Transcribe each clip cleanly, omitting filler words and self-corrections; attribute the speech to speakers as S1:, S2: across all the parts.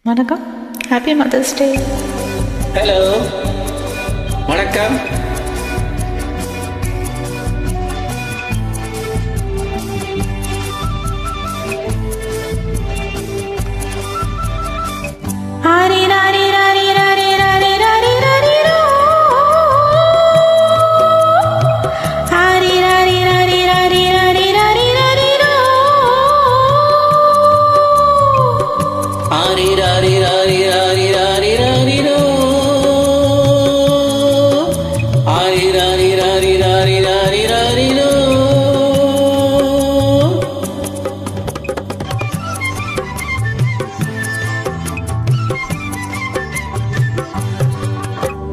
S1: வணக்கம். Happy mother's day.
S2: Hello, வணக்கம்.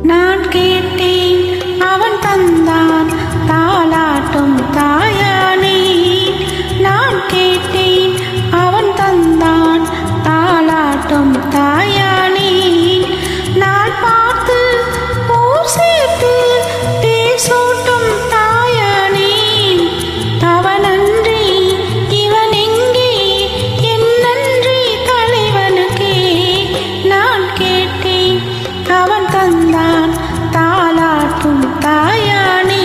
S1: நான் கேட்டேன், அவன் தந்தான் தாலாட்டும் தாயானே. நான் கேட்டேன், அவன் தந்தான் தாலாட்டும் தாயானே. நான் பார்த்து போர் சேர்த்து பேசூட்டும் தாயானே. அவனன்றி இவன் எங்கே, என் நன்றி தலைவனுக்கே. நான் கேட்டேன், அவன் தந்தான் தாலாட்டும் தாயானே.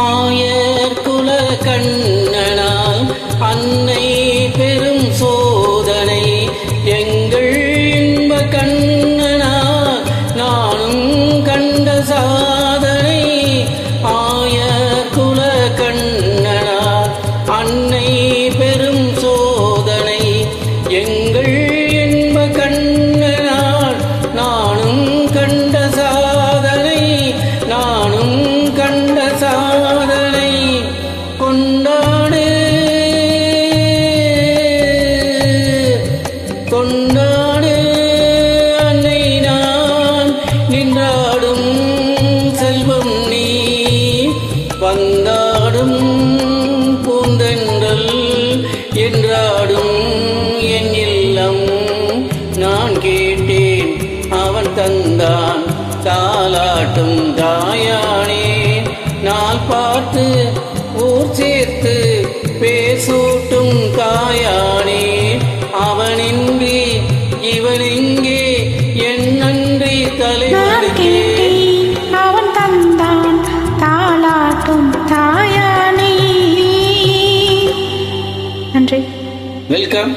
S2: ஆயர் குல கண்ணனால் அன்னை பெரும் சோதனை. எங்கள் இன்ப கண்ணனால் நானும் கண்ட சாதனை. ஆயர் குல கண்ணனால் அன்னை பெரும் சோதனை. எங்கள் இன்ப கண்ணனால் நானும் கண்ட சாதனை. நானும் கண்ட சாதனை. கொண்டாடு கொண்டாடு அன்னை, நான் நின்றாடும் செல்வம் நீ. வந்தாடும் பூந்தென்றல் என்றாடும் என் இல்லம். நான் கேட்டேன், அவன் தந்தான் தாலாட்டும் தாயானே. நாள் பார்த்து ஊர் சேர்த்து பேசூட்டும் தாயானே. அவனின்றி இவனெங்கே, என் நன்றி தலைவனுக்கே.
S1: அவன் தந்தான் தாலாட்டும் தாயானே. நன்றி.
S2: வெல்கம்.